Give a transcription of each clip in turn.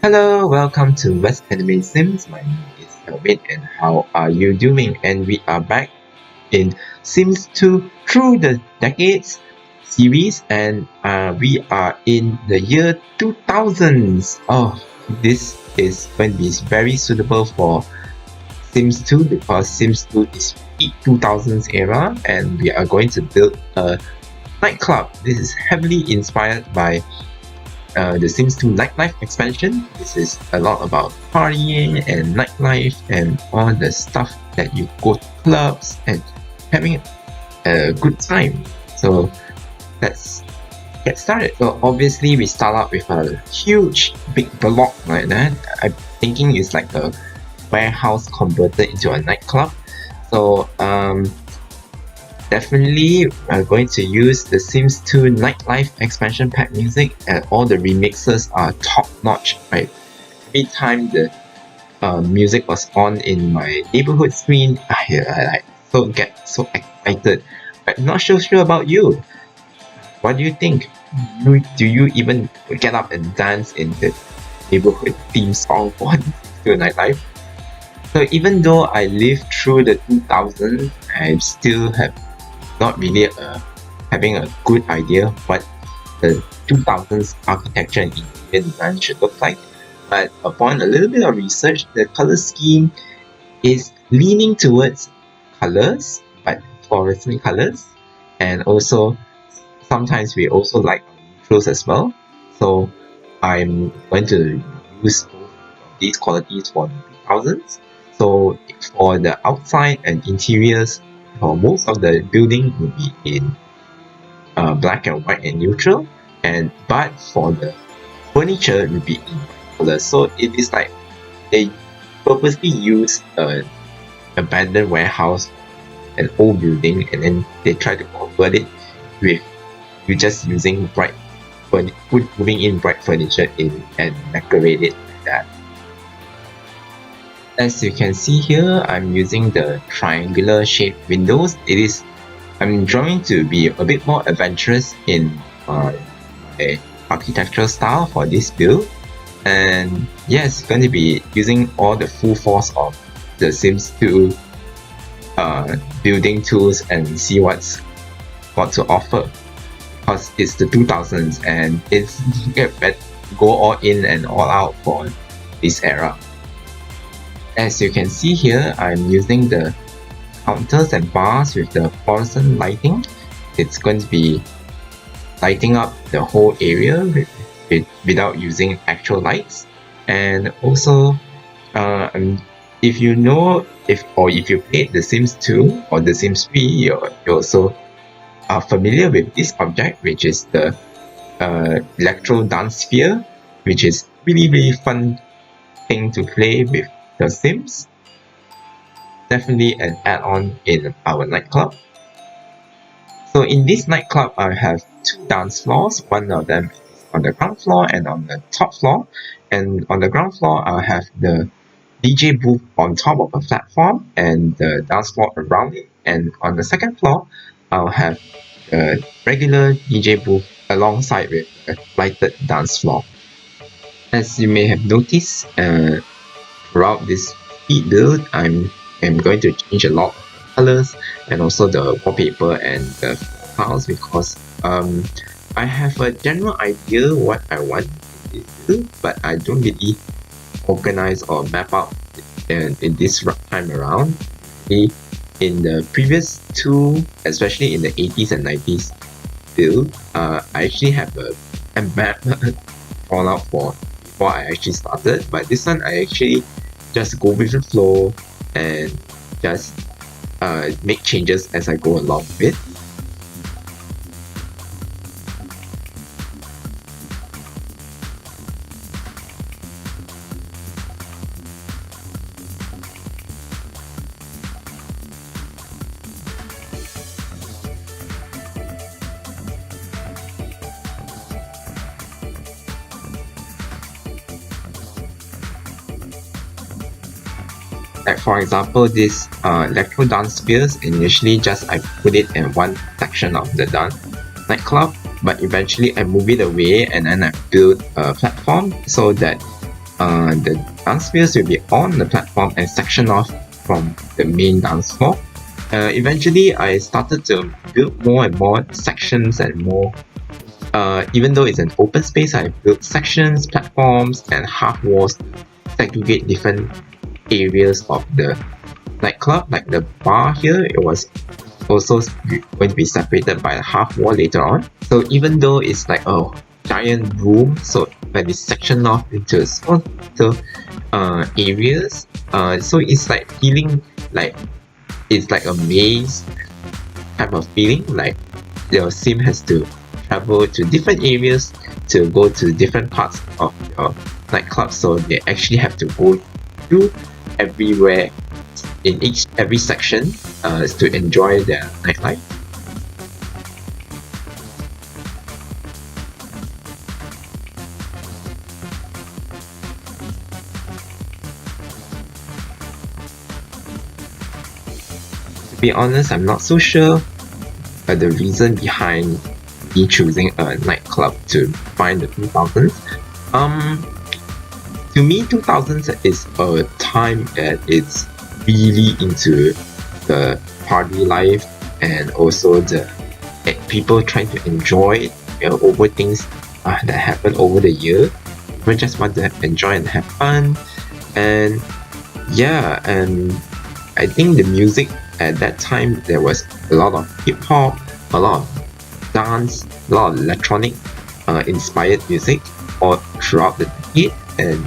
Hello, welcome to West Anime Sims. My name is Kelvin, and how are you doing? And we are back in Sims 2 Through the Decades series, and we are in the year 2000s. Oh, this is going to be very suitable for Sims 2 because Sims 2 is peak 2000s era, and we are going to build a nightclub. This is heavily inspired by the Sims 2 Nightlife expansion. This is a lot about partying and nightlife and all the stuff that you go to clubs and having a good time. So let's get started. So obviously we start out with a huge big block like that. I'm thinking it's like a warehouse converted into a nightclub. So definitely I'm going to use the Sims 2 Nightlife expansion pack music, and all the remixes are top notch. Right, every time the music was on in my neighborhood screen, I get so excited. I'm not so sure about you. What do you think? Do you even get up and dance in the neighborhood theme song for Sims 2 Nightlife? So even though I lived through the 2000s, I still have not really having a good idea what the 2000s architecture and interior design should look like. But upon a little bit of research, the color scheme is leaning towards colors, but fluorescent colors, and also sometimes we also like neutrals as well. So I'm going to use both of these qualities for the 2000s. So for the outside and interiors, for most of the building will be in black and white and neutral, but for the furniture it will be in color. So it is like they purposely use an abandoned warehouse, an old building, and then they try to convert it with you just using moving in bright furniture in and decorate it like that. As you can see here, I'm using the triangular shaped windows. I'm trying to be a bit more adventurous in my architectural style for this build. And yes, going to be using all the full force of the Sims 2 building tools and see what's got to offer. Because it's the 2000s and it's go all in and all out for this era. As you can see here, I'm using the counters and bars with the fluorescent lighting. It's going to be lighting up the whole area without using actual lights. And also, if you played The Sims 2 or The Sims 3, you also are familiar with this object, which is the electro dance sphere, which is really fun thing to play with the Sims. Definitely an add-on in our nightclub. So in this nightclub, I have two dance floors. One of them is on the ground floor and on the top floor. And on the ground floor, I'll have the DJ booth on top of a platform and the dance floor around it. And on the second floor, I'll have a regular DJ booth alongside with a lighted dance floor. As you may have noticed, throughout this speed build, I'm going to change a lot of colors and also the wallpaper and the files because I have a general idea what I want in this build, but I don't really organize or map out in this time around. In the previous two, especially in the 80s and 90s build, I actually have a map drawn out for before I actually started, but this one I actually just go with the flow and just make changes as I go along with it. Like for example, this electro dance spheres, initially just I put it in one section of the nightclub, but eventually I move it away and then I build a platform so that The dance floors will be on the platform and sectioned off from the main dance floor. Eventually, I started to build more and more sections and more. Even though it's an open space, I built sections, platforms, and half walls to segregate different areas of the nightclub. Like the bar here, it was also going to be separated by a half wall later on. So even though it's like a giant room, so when it's sectioned off into small little areas, so it's like feeling like it's like a maze type of feeling. Like your sim has to travel to different areas to go to different parts of your nightclub, so they actually have to go through everywhere in every section to enjoy their nightlife. To be honest, I'm not so sure the reason behind me choosing a nightclub to find the 2000s. To me, 2000s is a time that it's really into the party life and also the people trying to enjoy over things that happen over the year. People just want to enjoy and have fun, and yeah, and I think the music at that time there was a lot of hip hop, a lot of dance, a lot of electronic inspired music all throughout the decade, and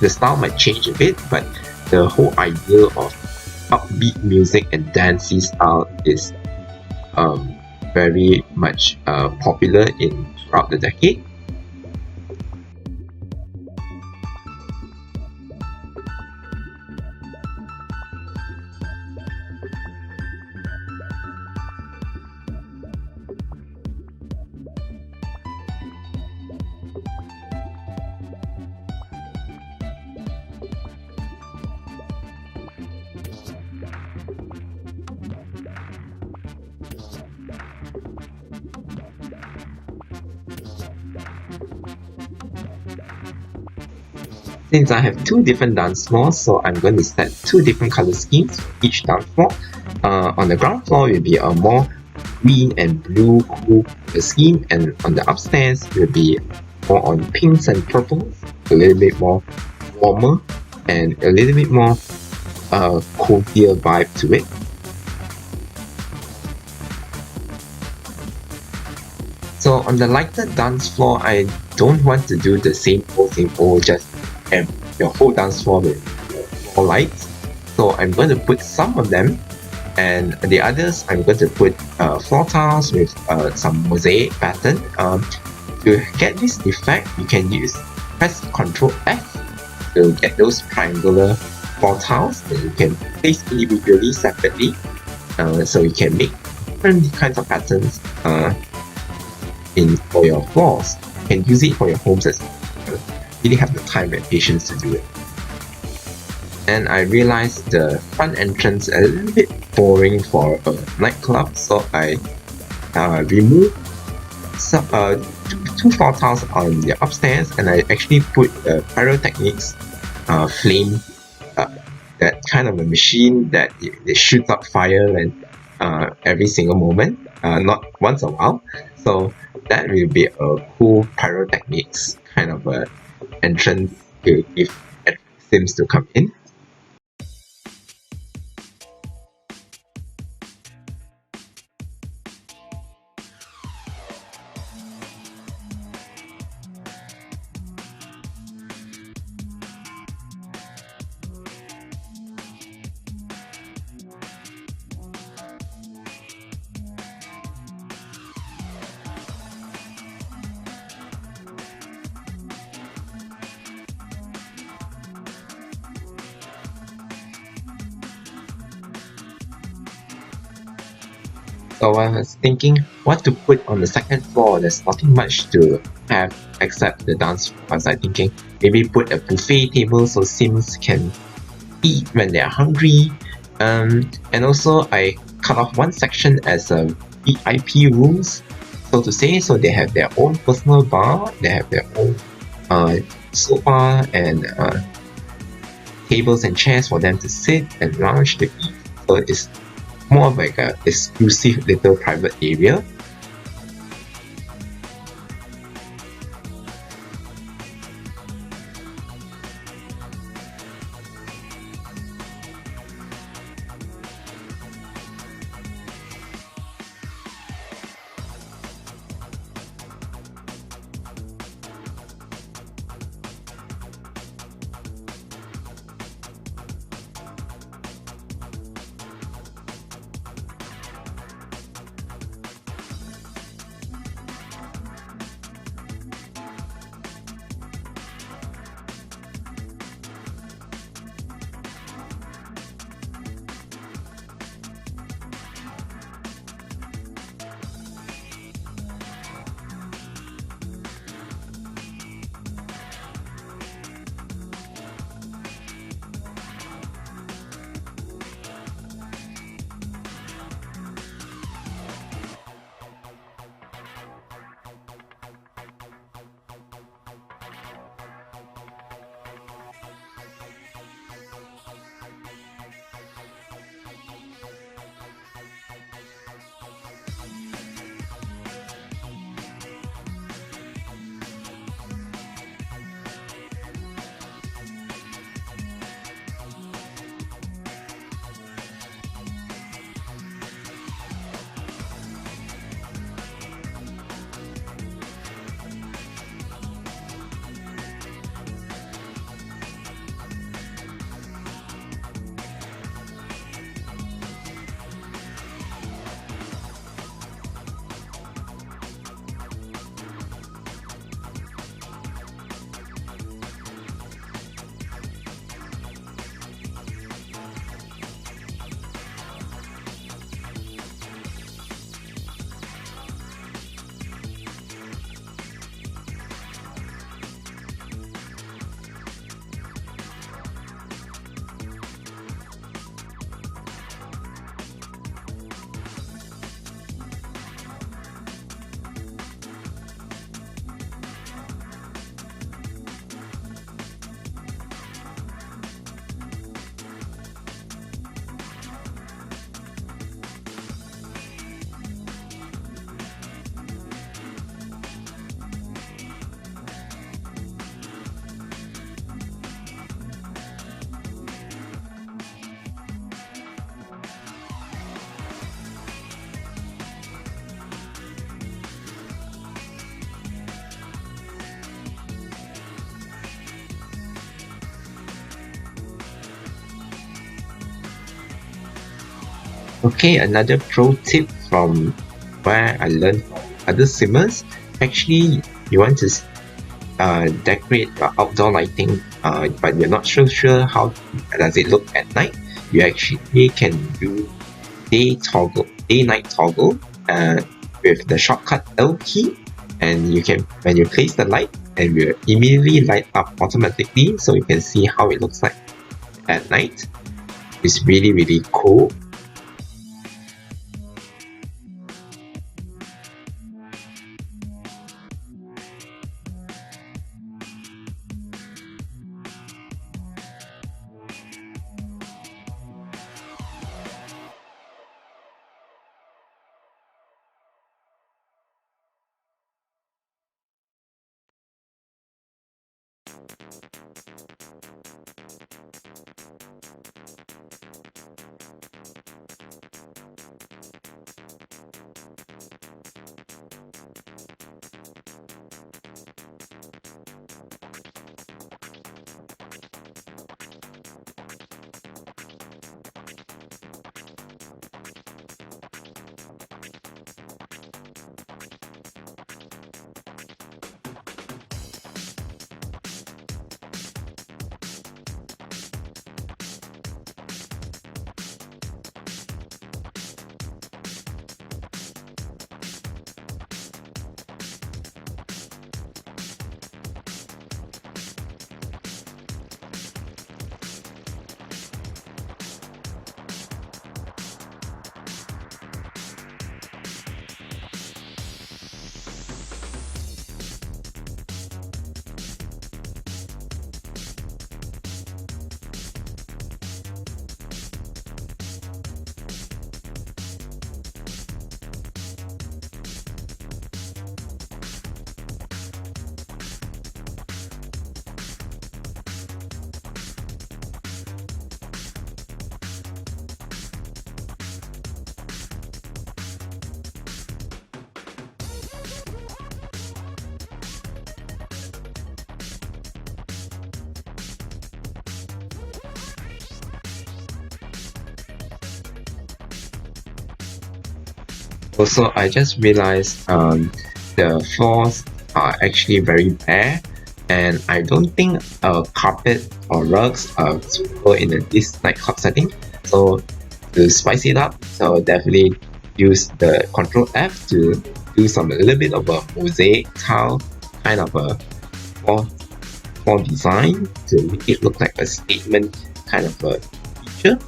the style might change a bit, but the whole idea of upbeat music and dancey style is very much popular throughout the decade. Since I have two different dance floors, so I'm going to set two different color schemes for each dance floor. On the ground floor will be a more green and blue cool scheme, and on the upstairs will be more on pinks and purples, a little bit more warmer and a little bit more cozier vibe to it. So on the lighter dance floor, I don't want to do the same old, just have your whole dance floor with floor lights. So I'm going to put some of them, and the others I'm going to put floor tiles with some mosaic pattern. To get this effect, you can press Ctrl F to get those triangular floor tiles that you can place individually separately. So you can make different kinds of patterns for your floors. You can use it for your homes as well. You really have the time and patience to do it. And I realized the front entrance a little bit boring for a nightclub, so I removed two floor tiles on the upstairs, and I actually put the pyrotechnics flame, that kind of a machine that it shoots up fire and every single moment, not once a while. So that will be a cool pyrotechnics kind of a entrance if it seems to come in. So I was thinking what to put on the second floor. There's nothing much to have except the dance floor. I was like thinking maybe put a buffet table so Sims can eat when they're hungry. And also I cut off one section as a VIP rooms, so to say. So they have their own personal bar, they have their own sofa and tables and chairs for them to sit and lounge to eat. So it's more of like a exclusive little private area. Okay, another pro tip from where I learned from other swimmers. Actually, you want to decorate your outdoor lighting, but you're not so sure how does it look at night. You actually can do day night toggle with the shortcut L key, and you can when you place the light, and will immediately light up automatically, so you can see how it looks like at night. It's really cool. Also, I just realized the floors are actually very bare, and I don't think a carpet or rugs are suitable in this nightclub setting. So to spice it up, so definitely use the Control F to do some a little bit of a mosaic tile kind of a floor, floor design to make it look like a statement kind of a feature.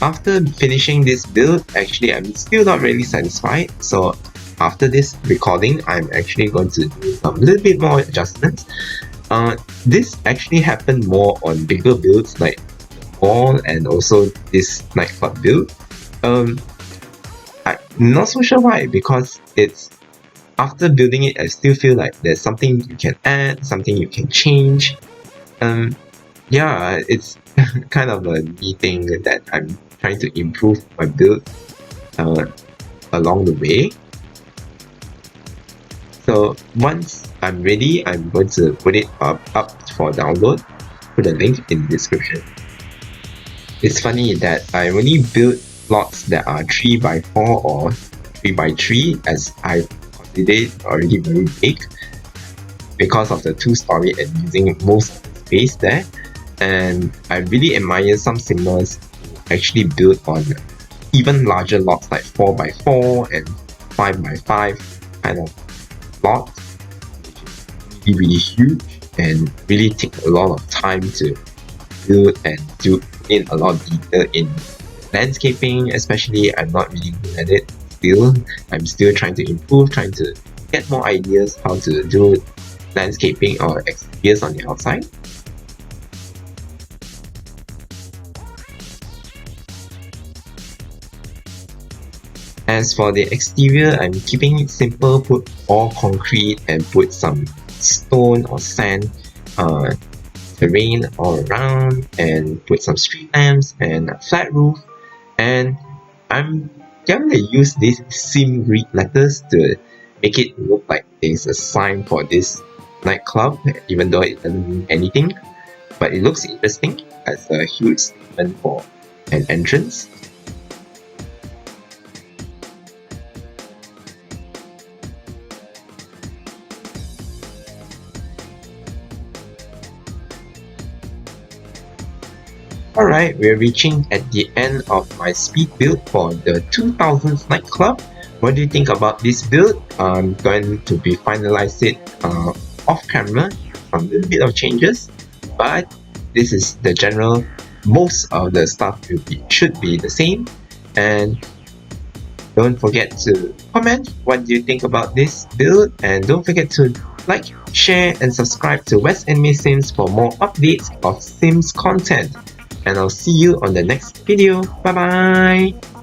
After finishing this build, actually I'm still not really satisfied. So after this recording, I'm actually going to do some little bit more adjustments. This actually happened more on bigger builds like mall and also this nightclub build. I'm not so sure why, because it's after building it, I still feel like there's something you can add, something you can change. Um, yeah, it's kind of a neat thing that I'm trying to improve my build uh, along the way. So once I'm ready, I'm going to put it up for download. Put a link in the description. It's funny that I only built lots that are 3 by 4 or 3 by 3 as I consider it already very big because of the 2-story and using most of the space there. And I really admire some simmers who actually build on even larger lots like 4 by 4 and 5 by 5 kind of lots, which is really huge and really take a lot of time to build and do in a lot of detail in landscaping. Especially, I'm not really good at it still. I'm still trying to improve, trying to get more ideas how to do landscaping or exteriors on the outside. As for the exterior, I'm keeping it simple, put all concrete and put some stone or sand terrain all around and put some street lamps and a flat roof. And I'm gonna use these sim Greek letters to make it look like there's a sign for this nightclub, even though it doesn't mean anything. But it looks interesting as a huge statement for an entrance. Alright, we're reaching at the end of my speed build for the 2000s Nightclub. What do you think about this build? I'm going to be finalize it off camera, some little bit of changes, but this is the general, most of the stuff should be the same. And don't forget to comment what do you think about this build, and don't forget to like, share and subscribe to West Anime Sims for more updates of Sims content. And I'll see you on the next video. Bye bye!